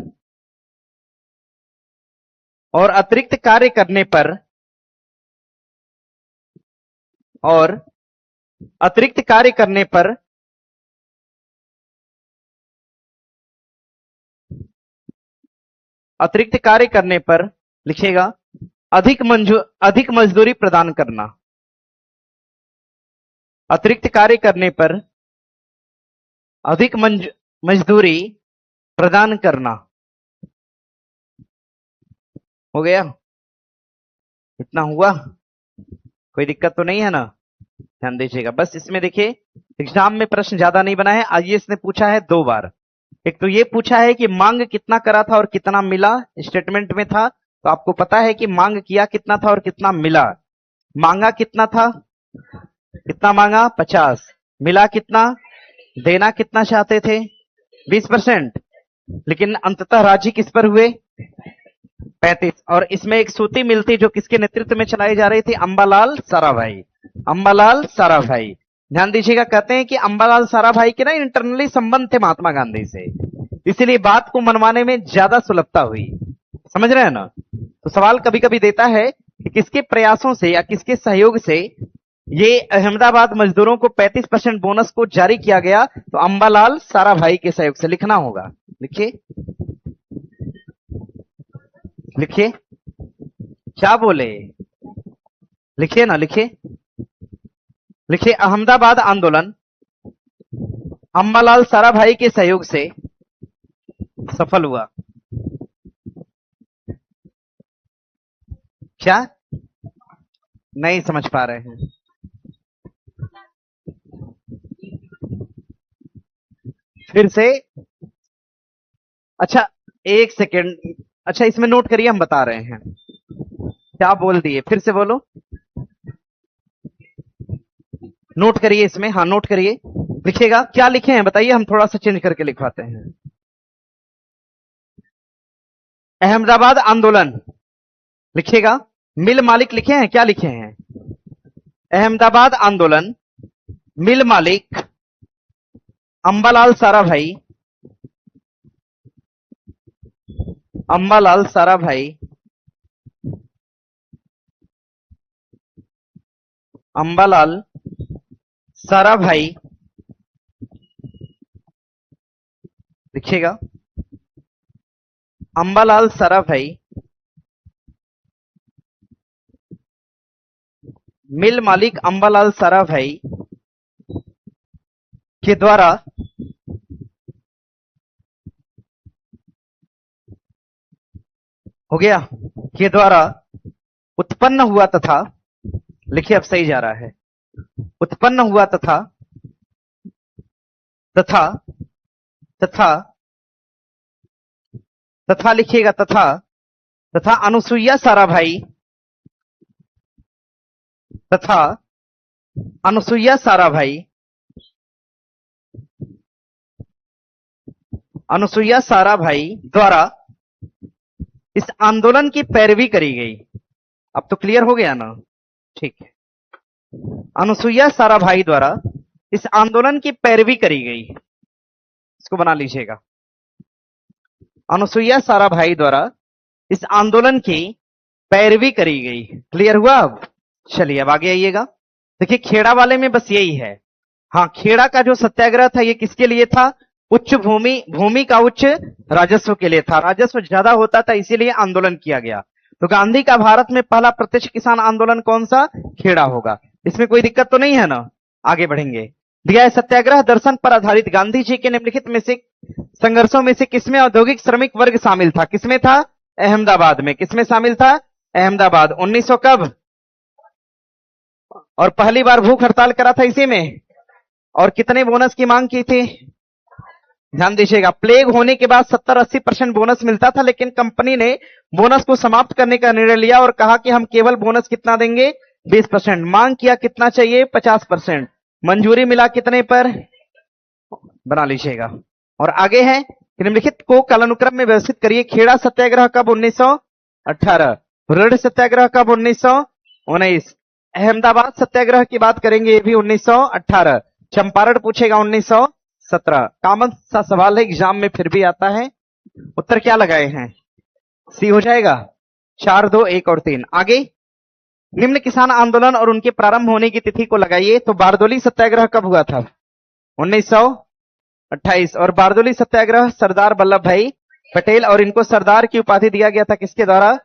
और अतिरिक्त कार्य करने पर, और अतिरिक्त कार्य करने पर अतिरिक्त कार्य करने पर, लिखिएगा, अधिक मजदूरी प्रदान करना, अतिरिक्त कार्य करने पर अधिक मजदूरी प्रदान करना। हो गया? इतना हुआ? कोई दिक्कत तो नहीं है ना? ध्यान दीजिएगा। बस इसमें देखिए एग्जाम में प्रश्न ज्यादा नहीं बना है। आईएएस ने पूछा है 2 बार। एक तो ये पूछा है कि मांग कितना करा था और कितना मिला, स्टेटमेंट में था तो आपको पता है कि मांग किया कितना था और कितना मिला। मांगा कितना था, कितना मांगा 50, मिला कितना, देना कितना चाहते थे 20%, लेकिन अंततः राजी किस पर हुए 35। और इसमें एक सूती मिल थी जो किसके नेतृत्व में चलाई जा रही थी, अंबालाल साराभाई। अंबालाल साराभाई, ध्यान दीजिएगा। कहते हैं कि अंबालाल साराभाई के ना इंटरनली संबंध थे महात्मा गांधी से, इसीलिए बात को मनवाने में ज्यादा सुलभता हुई। समझ रहे हैं ना? तो सवाल कभी कभी देता है कि किसके प्रयासों से या किसके सहयोग से ये अहमदाबाद मजदूरों को 35% बोनस को जारी किया गया, तो अंबालाल साराभाई के सहयोग से लिखना होगा। लिखिए लिखिए, क्या बोले, लिखिए ना, लिखिए लिखिए। अहमदाबाद आंदोलन अंबालाल साराभाई के सहयोग से सफल हुआ। क्या नहीं समझ पा रहे हैं? फिर से? अच्छा एक सेकेंड, अच्छा इसमें नोट करिए, हम बता रहे हैं। क्या बोल दिए, फिर से बोलो। नोट करिए इसमें, हाँ नोट करिए। लिखिएगा, क्या लिखे हैं बताइए, हम थोड़ा सा चेंज करके लिखवाते हैं। अहमदाबाद आंदोलन लिखिएगा। मिल मालिक लिखे हैं, क्या लिखे हैं? अहमदाबाद आंदोलन, मिल मालिक अंबालाल साराभाई, अंबालाल साराभाई, अंबालाल साराभाई, लिखिएगा अंबालाल साराभाई, मिल मालिक अंबालाल साराभाई के द्वारा हो गया, के द्वारा उत्पन्न हुआ तथा, लिखिए अब सही जा रहा है, उत्पन्न हुआ तथा तथा तथा तथा लिखिएगा, तथा तथा अनुसुईया साराभाई, तथा अनुसुईया साराभाई, अनुसुईया साराभाई द्वारा इस आंदोलन की पैरवी करी गई। अब तो क्लियर हो गया ना? ठीक है। अनुसुईया साराभाई द्वारा इस आंदोलन की पैरवी करी गई, इसको बना लीजिएगा। अनुसुईया साराभाई द्वारा इस आंदोलन की पैरवी करी गई। क्लियर हुआ? अब चलिए अब आगे आइएगा। देखिए खेड़ा वाले में बस यही है। हाँ, खेड़ा का जो सत्याग्रह था ये किसके लिए था? उच्च भूमि का उच्च राजस्व के लिए था। राजस्व ज्यादा होता था इसीलिए आंदोलन किया गया। तो गांधी का भारत में पहला प्रत्यक्ष किसान आंदोलन कौन सा? खेड़ा होगा। इसमें कोई दिक्कत तो नहीं है ना? आगे बढ़ेंगे। दिया है सत्याग्रह दर्शन पर आधारित गांधी जी के निम्नलिखित में से संघर्षों में से किसमें औद्योगिक श्रमिक वर्ग शामिल था? किसमें था? अहमदाबाद में। किसमें शामिल था? अहमदाबाद। 1900 कब? और पहली बार भूख हड़ताल करा था इसी में। और कितने बोनस की मांग की थी? ध्यान दीजिएगा, प्लेग होने के बाद 70-80% बोनस मिलता था, लेकिन कंपनी ने बोनस को समाप्त करने का निर्णय लिया और कहा कि हम केवल बोनस कितना देंगे? 20%। मांग किया कितना चाहिए? 50%। मंजूरी मिला कितने पर? बना लीजिएगा। और आगे है निम्नलिखित को कालानुक्रम में व्यवस्थित करिए। खेड़ा सत्याग्रह कब? 1918। ऋण सत्याग्रह कब? 1919। अहमदाबाद सत्याग्रह की बात करेंगे, ये भी 1918। चंपारण पूछेगा 1917। कॉमन सा सवाल है, एग्जाम में फिर भी आता है। उत्तर क्या लगाए हैं? सी हो जाएगा। 4, 2, 1 और 3। आगे निम्न किसान आंदोलन और उनके प्रारंभ होने की तिथि को लगाइए। तो बारदोली सत्याग्रह कब हुआ था? 1928। और बारदोली सत्याग्रह सरदार वल्लभ भाई पटेल, और इनको सरदार की उपाधि दिया गया था किसके द्वारा?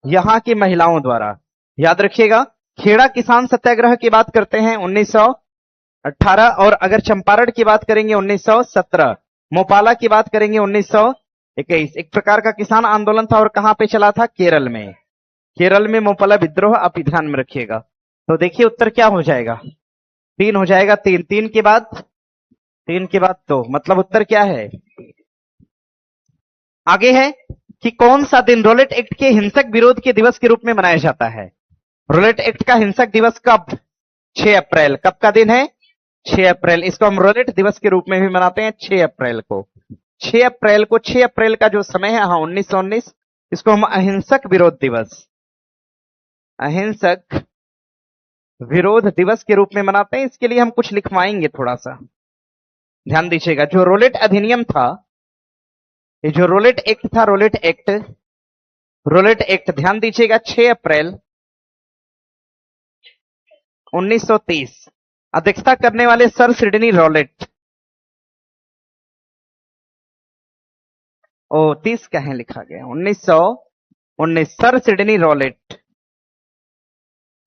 यहां की महिलाओं द्वारा। याद रखिएगा। खेड़ा किसान सत्याग्रह की बात करते हैं 18 और अगर चंपारण की बात करेंगे 1917, मोपाला की बात करेंगे 1921। एक प्रकार का किसान आंदोलन था और कहां पे चला था? केरल में। केरल में मोपाला विद्रोह, आप ध्यान में रखिएगा। तो देखिए उत्तर क्या हो जाएगा? 3 हो जाएगा। 3 3 के बाद 3 के बाद 2, मतलब उत्तर क्या है? आगे है कि कौन सा दिन रोलेट एक्ट के हिंसक विरोध के दिवस के रूप में मनाया जाता है? रोलेट एक्ट का हिंसक दिवस कब? 6 अप्रैल। कब का दिन है? 6 अप्रैल। इसको हम रोलेट दिवस के रूप में भी मनाते हैं 6 अप्रैल को। 6 अप्रैल को, 6 अप्रैल का जो समय है, हाँ 1919, इसको हम अहिंसक विरोध दिवस, अहिंसक विरोध दिवस के रूप में मनाते हैं। इसके लिए हम कुछ लिखवाएंगे थोड़ा सा, ध्यान दीजिएगा। जो रोलेट अधिनियम था, ये जो रोलेट एक्ट था, रोलेट एक्ट, रोलेट एक्ट ध्यान दीजिएगा, 6 अप्रैल 1930। अध्यक्षता करने वाले सर सिडनी रॉलेट। ओ 30 कहीं लिखा गया? 1919। Sir Sydney Rowlatt,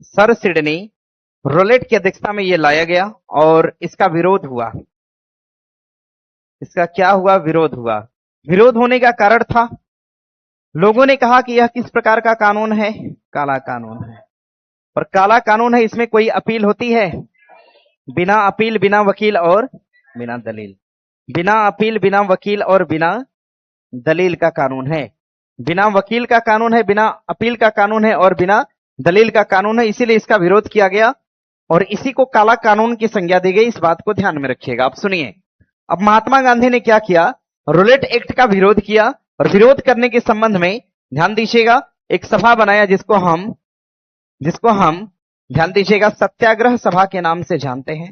sir Sydney Rowlatt की अध्यक्षता में यह लाया गया और इसका विरोध हुआ। इसका क्या हुआ? विरोध हुआ। विरोध होने का कारण था, लोगों ने कहा कि यह किस प्रकार का कानून है? काला कानून है। और काला कानून है, इसमें कोई अपील होती है? बिना अपील, बिना वकील और बिना दलील। बिना अपील, बिना वकील और बिना दलील का कानून है। बिना वकील का कानून है, बिना अपील का कानून है और बिना दलील का कानून है। इसीलिए इसका विरोध किया गया और इसी को काला कानून की संज्ञा दी गई। इस बात को ध्यान में रखिएगा। आप सुनिए, अब महात्मा गांधी ने क्या किया? रोलेट एक्ट का विरोध किया और विरोध करने के संबंध में ध्यान दीजिएगा एक सभा बनाया, जिसको हम ध्यान दीजिएगा सत्याग्रह सभा के नाम से जानते हैं।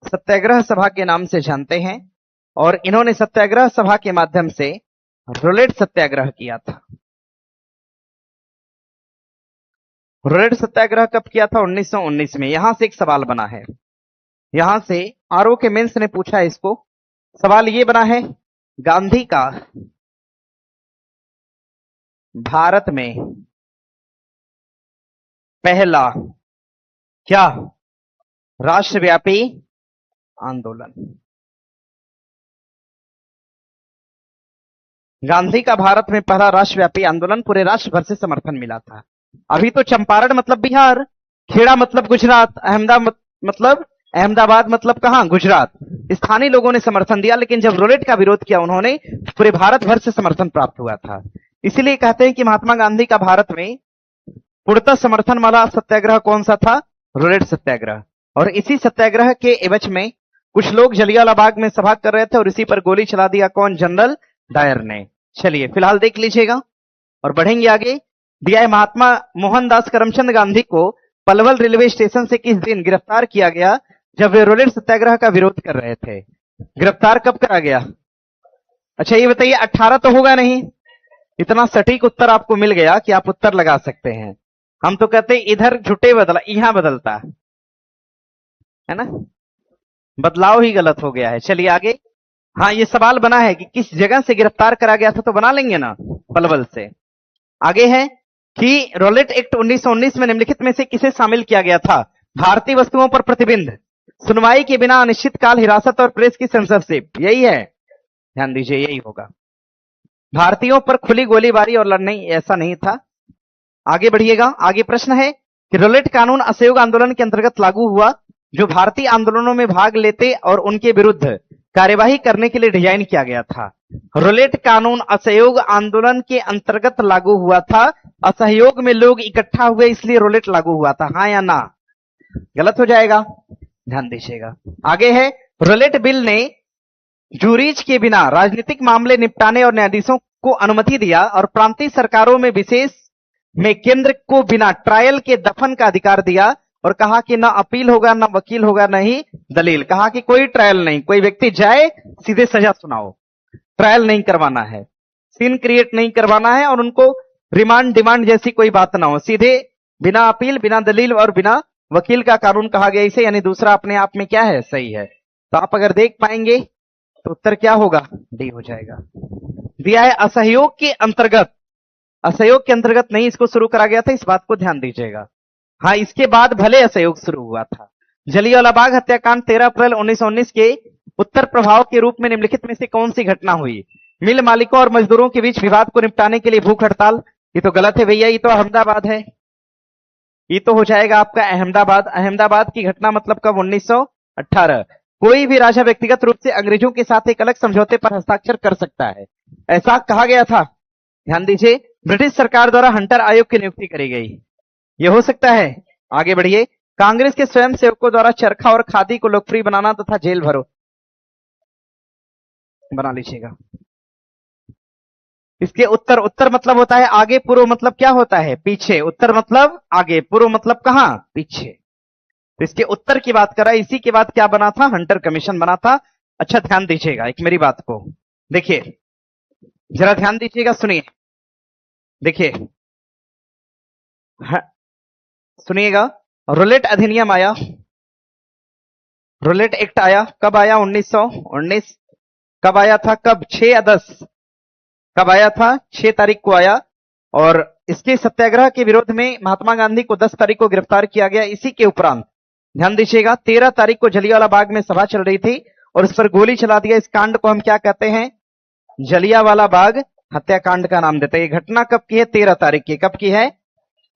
सत्याग्रह सभा के नाम से जानते हैं। और इन्होंने सत्याग्रह सभा के माध्यम से रोलेट सत्याग्रह किया था। रोलेट सत्याग्रह कब किया था? 1919 में। यहां से एक सवाल बना है, यहां से आरओ के मेंस ने पूछा है इसको। सवाल ये बना है, गांधी का भारत में पहला क्या राष्ट्रव्यापी आंदोलन? गांधी का भारत में पहला राष्ट्रव्यापी आंदोलन, पूरे राष्ट्र भर से समर्थन मिला था। अभी तो चंपारण मतलब बिहार, खेड़ा मतलब गुजरात, अहमदाबाद मतलब कहां? गुजरात। स्थानीय लोगों ने समर्थन दिया, लेकिन जब रोलेट का विरोध किया उन्होंने, पूरे भारत भर से समर्थन प्राप्त हुआ था। इसीलिए कहते हैं कि महात्मा गांधी का भारत में पूर्णतः समर्थन वाला सत्याग्रह कौन सा था? रोलेट सत्याग्रह। और इसी सत्याग्रह के एवज में कुछ लोग जलियांवाला बाग में सभा कर रहे थे और इसी पर गोली चला दिया। कौन? जनरल डायर ने। चलिए फिलहाल देख लीजिएगा और बढ़ेंगे आगे। दिया है, महात्मा मोहनदास करमचंद गांधी को पलवल रेलवे स्टेशन से किस दिन गिरफ्तार किया गया, जब वे रोलेट सत्याग्रह का विरोध कर रहे थे? गिरफ्तार कब करा गया? अच्छा ये बताइए, 18 तो होगा नहीं। इतना सटीक उत्तर आपको मिल गया कि आप उत्तर लगा सकते हैं। हम तो कहते हैं इधर झुटे बदला, यहां बदलता है ना, बदलाव ही गलत हो गया है। चलिए आगे। हाँ ये सवाल बना है कि किस जगह से गिरफ्तार करा गया था, तो बना लेंगे ना, पलवल से। आगे है कि रोलेट एक्ट 1919 में निम्नलिखित में से किसे शामिल किया गया था? भारतीय वस्तुओं पर प्रतिबंध, सुनवाई के बिना अनिश्चितकाल हिरासत और प्रेस की सेंसरशिप। यही है, ध्यान दीजिए यही होगा। भारतीयों पर खुली गोलीबारी और लड़ने, ऐसा नहीं था। आगे बढ़िएगा। आगे प्रश्न है कि रोलेट कानून असहयोग आंदोलन के अंतर्गत लागू हुआ, जो भारतीय आंदोलनों में भाग लेते और उनके विरुद्ध कार्यवाही करने के लिए डिजाइन किया गया था। रोलेट कानून असहयोग आंदोलन के अंतर्गत लागू हुआ था। असहयोग में लोग इकट्ठा हुए इसलिए रोलेट लागू हुआ था। हाँ या ना? गलत हो जाएगा, ध्यान दीजिएगा। आगे है, रोलेट बिल ने जूरीज के बिना राजनीतिक मामले निपटाने और न्यायाधीशों को अनुमति दिया और प्रांतीय सरकारों में विशेष में केंद्र को बिना ट्रायल के दफन का अधिकार दिया और कहा कि ना अपील होगा, ना वकील होगा, ना ही दलील। कहा कि कोई ट्रायल नहीं, कोई व्यक्ति जाए सीधे सजा सुनाओ, ट्रायल नहीं करवाना है, सीन क्रिएट नहीं करवाना है और उनको रिमांड डिमांड जैसी कोई बात ना हो, सीधे बिना अपील, बिना दलील और बिना वकील का कानून कहा गया इसे। यानी दूसरा अपने आप में क्या है? सही है। तो आप अगर देख पाएंगे तो उत्तर क्या होगा? डी हो जाएगा। दिया है, असहयोग के अंतर्गत, असहयोग के अंतर्गत नहीं इसको शुरू करा गया था, इस बात को ध्यान दीजिएगा। हाँ, इसके बाद भले असहयोग शुरू हुआ था। जलियांवाला बाग हत्याकांड 13 अप्रैल 1919 के उत्तर प्रभाव के रूप में निम्नलिखित में से कौन सी घटना हुई? मिल मालिकों और मजदूरों के बीच विवाद को निपटाने के लिए भूख हड़ताल। ये तो गलत है भैया, ये तो अहमदाबाद है। ये तो हो जाएगा आपका अहमदाबाद। अहमदाबाद की घटना मतलब कब? 1918। कोई भी राजा व्यक्तिगत रूप से अंग्रेजों के साथ एक अलग समझौते पर हस्ताक्षर कर सकता है, ऐसा कहा गया था। ध्यान दीजिए, ब्रिटिश सरकार द्वारा हंटर आयोग की नियुक्ति करी गई। यह हो सकता है। आगे बढ़िए। कांग्रेस के स्वयं सेवकों द्वारा चरखा और खादी को लोकप्रिय बनाना तथा जेल भरो, बना लीजिएगा। इसके उत्तर, उत्तर मतलब होता है आगे, पूर्व मतलब क्या होता है? पीछे। उत्तर मतलब आगे, पूर्व मतलब कहां? पीछे। तो इसके उत्तर की बात कर रहा है। इसी के बाद क्या बना था? हंटर कमीशन बना था। अच्छा ध्यान दीजिएगा एक मेरी बात को, देखिए जरा ध्यान दीजिएगा, सुनिए, देखिए, सुनिएगा। रूलेट अधिनियम आया, रूलेट एक्ट आया, कब आया? 1919। कब आया था? कब? 6 या 10? कब आया था? 6 तारीख को आया। और इसके सत्याग्रह के विरोध में महात्मा गांधी को 10 तारीख को गिरफ्तार किया गया। इसी के उपरांत ध्यान दीजिएगा 13 तारीख को जलियांवाला बाग में सभा चल रही थी और इस पर गोली चला दिया। इस कांड को हम क्या कहते हैं? जलियांवाला बाग हत्याकांड का नाम देते हैं। ये घटना कब की है? 13 तारीख की। कब की है?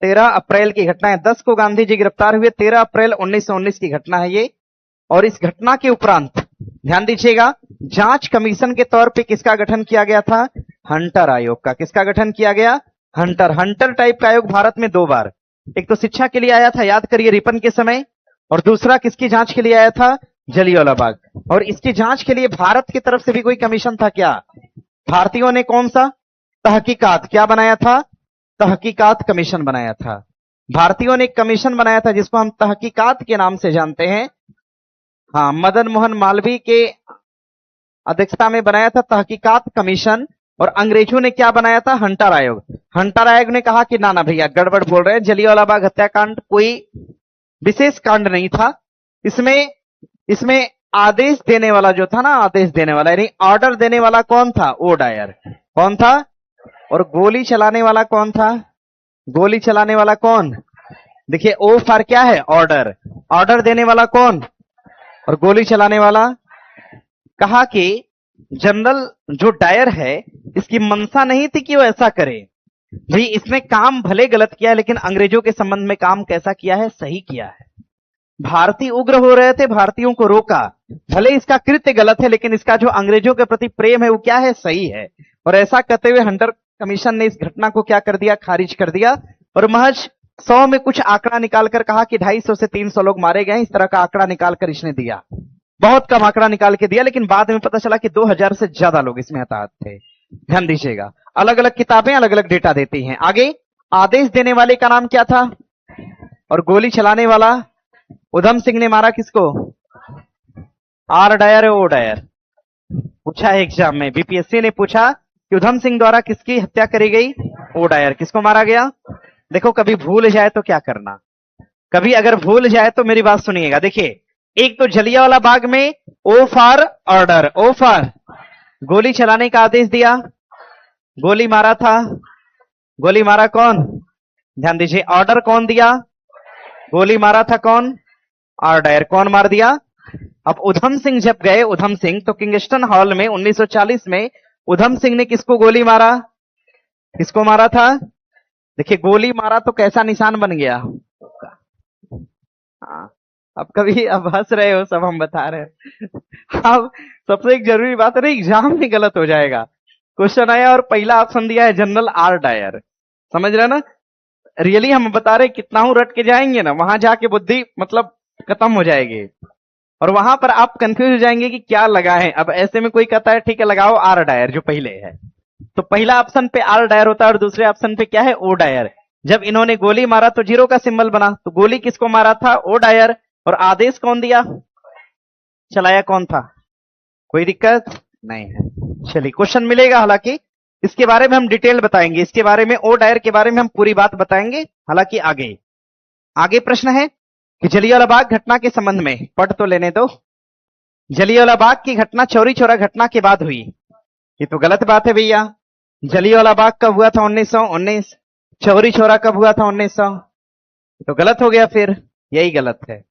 13 अप्रैल की घटना है। 10 को गांधी जी गिरफ्तार हुए। 13 अप्रैल 1919 की घटना है ये। और इस घटना के उपरांत ध्यान दीजिएगा, जांच कमीशन के तौर पे किसका गठन किया गया था? हंटर आयोग का। किसका गठन किया गया? हंटर टाइप का आयोग भारत में 2 बार। एक तो शिक्षा के लिए आया था, याद करिए, रिपन के समय, और दूसरा किसकी जांच के लिए आया था? जलियांवाला बाग। और इसकी जांच के लिए भारत की तरफ से भी कोई कमीशन था क्या? भारतीयों ने कौन सा? तहकीकात। क्या बनाया था? तहकीकात कमीशन बनाया था। भारतीयों ने एक कमीशन बनाया था जिसको हम तहकीकात के नाम से जानते हैं। हाँ, मदन मोहन मालवीय के अध्यक्षता में बनाया था तहकीकात कमीशन। और अंग्रेजों ने क्या बनाया था? हंटर आयोग। हंटर आयोग ने कहा कि ना ना भैया, गड़बड़ बोल रहे हैं, जलियांवाला बाग हत्याकांड कोई विशेष कांड नहीं था। इसमें आदेश देने वाला जो था ना, आदेश देने वाला यानी ऑर्डर देने वाला कौन था? ओडायर। कौन था? और गोली चलाने वाला कौन था? गोली चलाने वाला कौन? देखिए, ओ फॉर क्या है? ऑर्डर। ऑर्डर देने वाला कौन? और गोली चलाने वाला? कहा कि जनरल जो डायर है, इसकी मंशा नहीं थी कि वो ऐसा करे। भाई इसने काम भले गलत किया है, लेकिन अंग्रेजों के संबंध में काम कैसा किया है? सही किया है। भारतीय उग्र हो रहे थे, भारतीयों को रोका। भले इसका कृत्य गलत है, लेकिन इसका जो अंग्रेजों के प्रति प्रेम है वो क्या है? सही है। और ऐसा कहते हुए हंटर कमीशन ने इस घटना को क्या कर दिया? खारिज कर दिया। और महज 100 में कुछ आंकड़ा निकालकर कहा कि 250 से 300 लोग मारे गए। इस तरह का आंकड़ा निकालकर इसने दिया। बहुत कम आंकड़ा निकाल के दिया, लेकिन बाद में पता चला कि 2000 से ज्यादा लोग इसमें हताहत थे। ध्यान दीजिएगा, अलग अलग किताबें अलग अलग डेटा देती हैं। आगे, आदेश देने वाले का नाम क्या था? और गोली चलाने वाला? उधम सिंह ने मारा किसको? आर डायर है ओ डायर? पूछा है एग्जाम में, बीपीएससी ने पूछा कि उधम सिंह द्वारा किसकी हत्या करी गई? O Dyer. किसको मारा गया? देखो, कभी भूल जाए तो क्या करना, कभी अगर भूल जाए तो मेरी बात सुनिएगा। देखिए, एक तो जलियांवाला बाग में O for order, O for गोली चलाने का आदेश दिया, गोली मारा था। गोली मारा कौन? ध्यान दीजिए, ऑर्डर कौन दिया? गोली मारा था कौन? R Dyer. कौन मार दिया? अब उधम सिंह जब गए, उधम सिंह तो किंगस्टन हॉल में 1940 में उधम सिंह ने किसको गोली मारा? किसको मारा था? देखिए, गोली मारा तो कैसा निशान बन गया? हाँ, अब कभी अब हंस रहे हो, सब हम बता रहे हैं। अब सबसे एक जरूरी बात है ना, एग्जाम में गलत हो जाएगा। क्वेश्चन आया और पहला ऑप्शन दिया है जनरल आर डायर। समझ रहे ना? रियली हम बता रहे कितना हूं रट के जाएंगे ना, वहां जाके बुद्धि मतलब खत्म हो जाएगी और वहां पर आप कंफ्यूज हो जाएंगे कि क्या लगाएं। अब ऐसे में कोई कहता है ठीक है लगाओ आर डायर जो पहले है, तो पहला ऑप्शन पे आर डायर होता है और दूसरे ऑप्शन पे क्या है? O Dyer. जब इन्होंने गोली मारा तो 0 का सिंबल बना, तो गोली किसको मारा था? O Dyer. और आदेश कौन दिया? चलाया कौन था? कोई दिक्कत नहीं है। चलिए, क्वेश्चन मिलेगा, हालांकि इसके बारे में हम डिटेल बताएंगे। इसके बारे में, ओ डायर के बारे में हम पूरी बात बताएंगे। हालांकि आगे प्रश्न है कि जलियांवाला बाग घटना के संबंध में, पढ़ तो लेने दो। जलियांवाला बाग की घटना चौरी चौरा घटना के बाद हुई। ये तो गलत बात है भैया। जलियांवाला बाग कब हुआ था? 1919। चौरी चौरा कब हुआ था? 1900। तो गलत हो गया, फिर यही गलत है।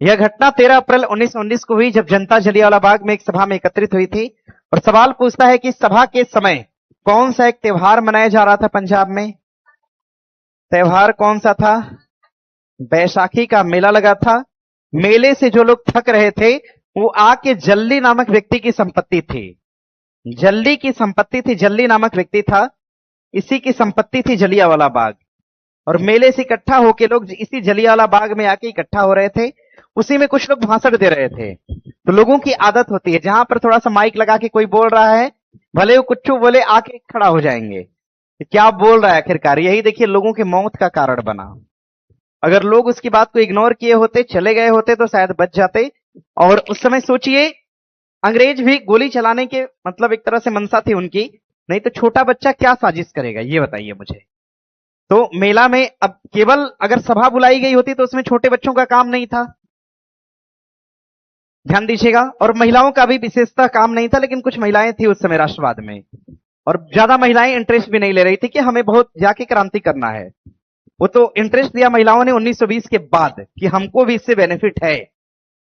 यह घटना 13 अप्रैल 1919 को हुई, जब जनता जलियांवाला बाग में एक सभा में एकत्रित हुई थी। और सवाल पूछता है कि सभा के समय कौन सा एक त्योहार मनाया जा रहा था पंजाब में? त्योहार कौन सा था? बैसाखी का मेला लगा था। मेले से जो लोग थक रहे थे वो आके जल्दी नामक व्यक्ति की संपत्ति थी। जल्दी की संपत्ति थी, जल्दी नामक व्यक्ति था, इसी की संपत्ति थी जलियांवाला बाग। और मेले से इकट्ठा होके लोग इसी जलियांवाला बाग में आके इकट्ठा हो रहे थे। उसी में कुछ लोग भाषण दे रहे थे। तो लोगों की आदत होती है, जहां पर थोड़ा सा माइक लगा के कोई बोल रहा है, भले वो कुछ बोले, आके खड़ा हो जाएंगे कि क्या बोल रहा है आखिरकार। यही देखिए लोगों की मौत का कारण बना। अगर लोग उसकी बात को इग्नोर किए होते, चले गए होते, तो शायद बच जाते। और उस समय सोचिए, अंग्रेज भी गोली चलाने के मतलब एक तरह से मंशा थी उनकी, नहीं तो छोटा बच्चा क्या साजिश करेगा, ये बताइए मुझे। तो मेला में अब केवल अगर सभा बुलाई गई होती तो उसमें छोटे बच्चों का काम नहीं था, ध्यान दीजिएगा। और महिलाओं का भी विशेषतः काम नहीं था, लेकिन कुछ महिलाएं थी उस समय राष्ट्रवाद में, और ज्यादा महिलाएं इंटरेस्ट भी नहीं ले रही थी कि हमें बहुत जाके क्रांति करना है। वो तो इंटरेस्ट दिया महिलाओं ने 1920 के बाद कि हमको भी इससे बेनिफिट है।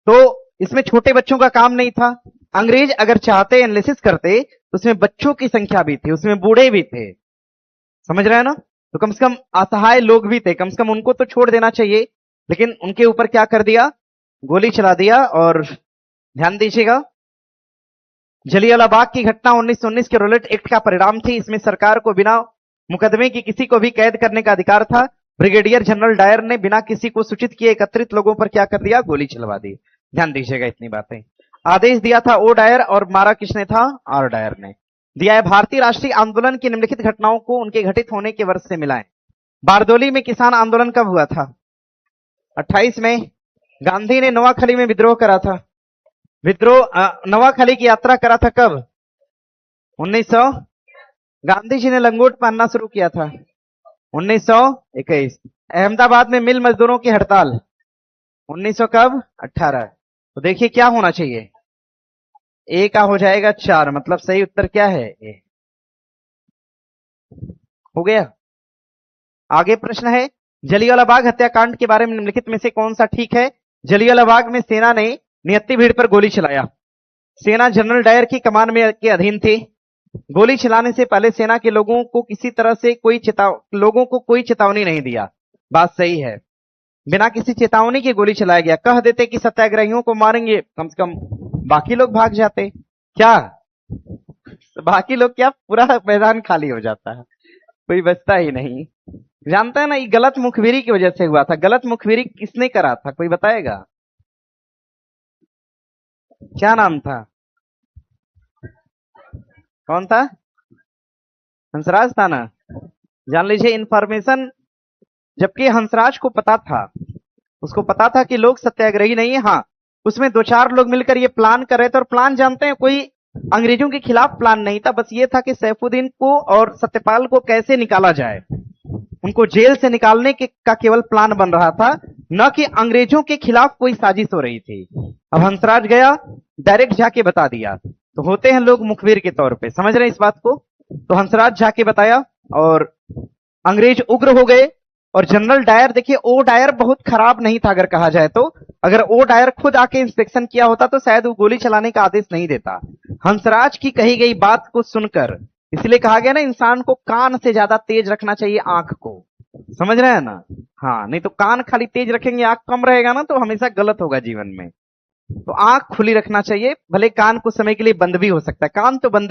तो इसमें छोटे बच्चों का काम नहीं था। अंग्रेज अगर चाहते, एनालिसिस करते, तो उसमें बच्चों की संख्या भी थी, उसमें बूढ़े भी थे, समझ रहे हैं ना। तो कम से कम असहाय लोग भी थे, कम से कम उनको तो छोड़ देना चाहिए। लेकिन उनके ऊपर क्या कर दिया? गोली चला दिया। और ध्यान दीजिएगा, जलियांवाला बाग की घटना 1919 के रॉलेट एक्ट का परिणाम थी। इसमें सरकार को बिना मुकदमे की किसी को भी कैद करने का अधिकार था। ब्रिगेडियर जनरल डायर ने बिना किसी को सूचित किए एकत्रित लोगों पर क्या कर दिया? गोली चलवा दी। ध्यान दीजिएगा इतनी बातें। आदेश दिया था ओ डायर, और मारा किसने था? आर डायर ने दिया है। भारतीय राष्ट्रीय आंदोलन की निम्नलिखित घटनाओं को उनके घटित होने के वर्ष से मिलाएं। बारदोली में किसान आंदोलन कब हुआ था? 28 में। गांधी ने नोआखली में विद्रोह करा था। नोआखली की यात्रा करा था कब? 1900। गांधी जी ने लंगोट पहनना शुरू किया था 1921। अहमदाबाद में मिल मजदूरों की हड़ताल 1900 कब? 18। तो देखिए क्या होना चाहिए, ए का हो जाएगा 4, मतलब सही उत्तर क्या है? ए हो गया। आगे प्रश्न है, जलियांवाला बाग हत्याकांड के बारे में निम्नलिखित में से कौन सा ठीक है? जलियांवाला बाग में सेना ने नियत्ती भीड़ पर गोली चलाया। सेना जनरल डायर की कमान में के अधीन थी। गोली चलाने से पहले सेना के लोगों को किसी तरह से कोई चेतावनी नहीं दिया। बात सही है, बिना किसी चेतावनी के गोली चलाया गया। कह देते कि सत्याग्रहियों को मारेंगे, कम से कम बाकी लोग भाग जाते। क्या बाकी लोग क्या, पूरा मैदान खाली हो जाता है, कोई बचता ही नहीं। जानते हैं ना, ये गलत मुखबिरी की वजह से हुआ था। गलत मुखबिरी किसने करा था, कोई बताएगा? क्या नाम था? कौन था? हंसराज था ना। जान लीजिए इंफॉर्मेशन, जबकि हंसराज को पता था, उसको पता था कि लोग सत्याग्रही नहीं है। हाँ, उसमें 2-4 लोग मिलकर ये प्लान कर रहे थे। और प्लान जानते हैं, कोई अंग्रेजों के खिलाफ प्लान नहीं था, बस ये था कि सैफुद्दीन को और सत्यपाल को कैसे निकाला जाए, उनको जेल से निकालने का केवल प्लान बन रहा था, न कि अंग्रेजों के खिलाफ कोई साजिश हो रही थी। अब हंसराज गया, डायरेक्ट जाके बता दिया। तो होते हैं लोग मुखबिर के तौर पे, समझ रहे हैं इस बात को। तो हंसराज जाके बताया और अंग्रेज उग्र हो गए। और जनरल डायर, देखिए ओ डायर बहुत खराब नहीं था अगर कहा जाए तो। अगर ओ डायर खुद आके इंस्पेक्शन किया होता तो शायद वो गोली चलाने का आदेश नहीं देता। हंसराज की कही गई बात को सुनकर, इसलिए कहा गया ना, इंसान को कान से ज्यादा तेज रखना चाहिए आंख को, समझ रहे हैं ना। हाँ, नहीं तो कान खाली तेज रखेंगे, आंख कम रहेगा ना, तो हमेशा गलत होगा जीवन में। तो आंख खुली रखना चाहिए, भले कान कुछ समय के लिए बंद भी हो सकता है, कान तो बंद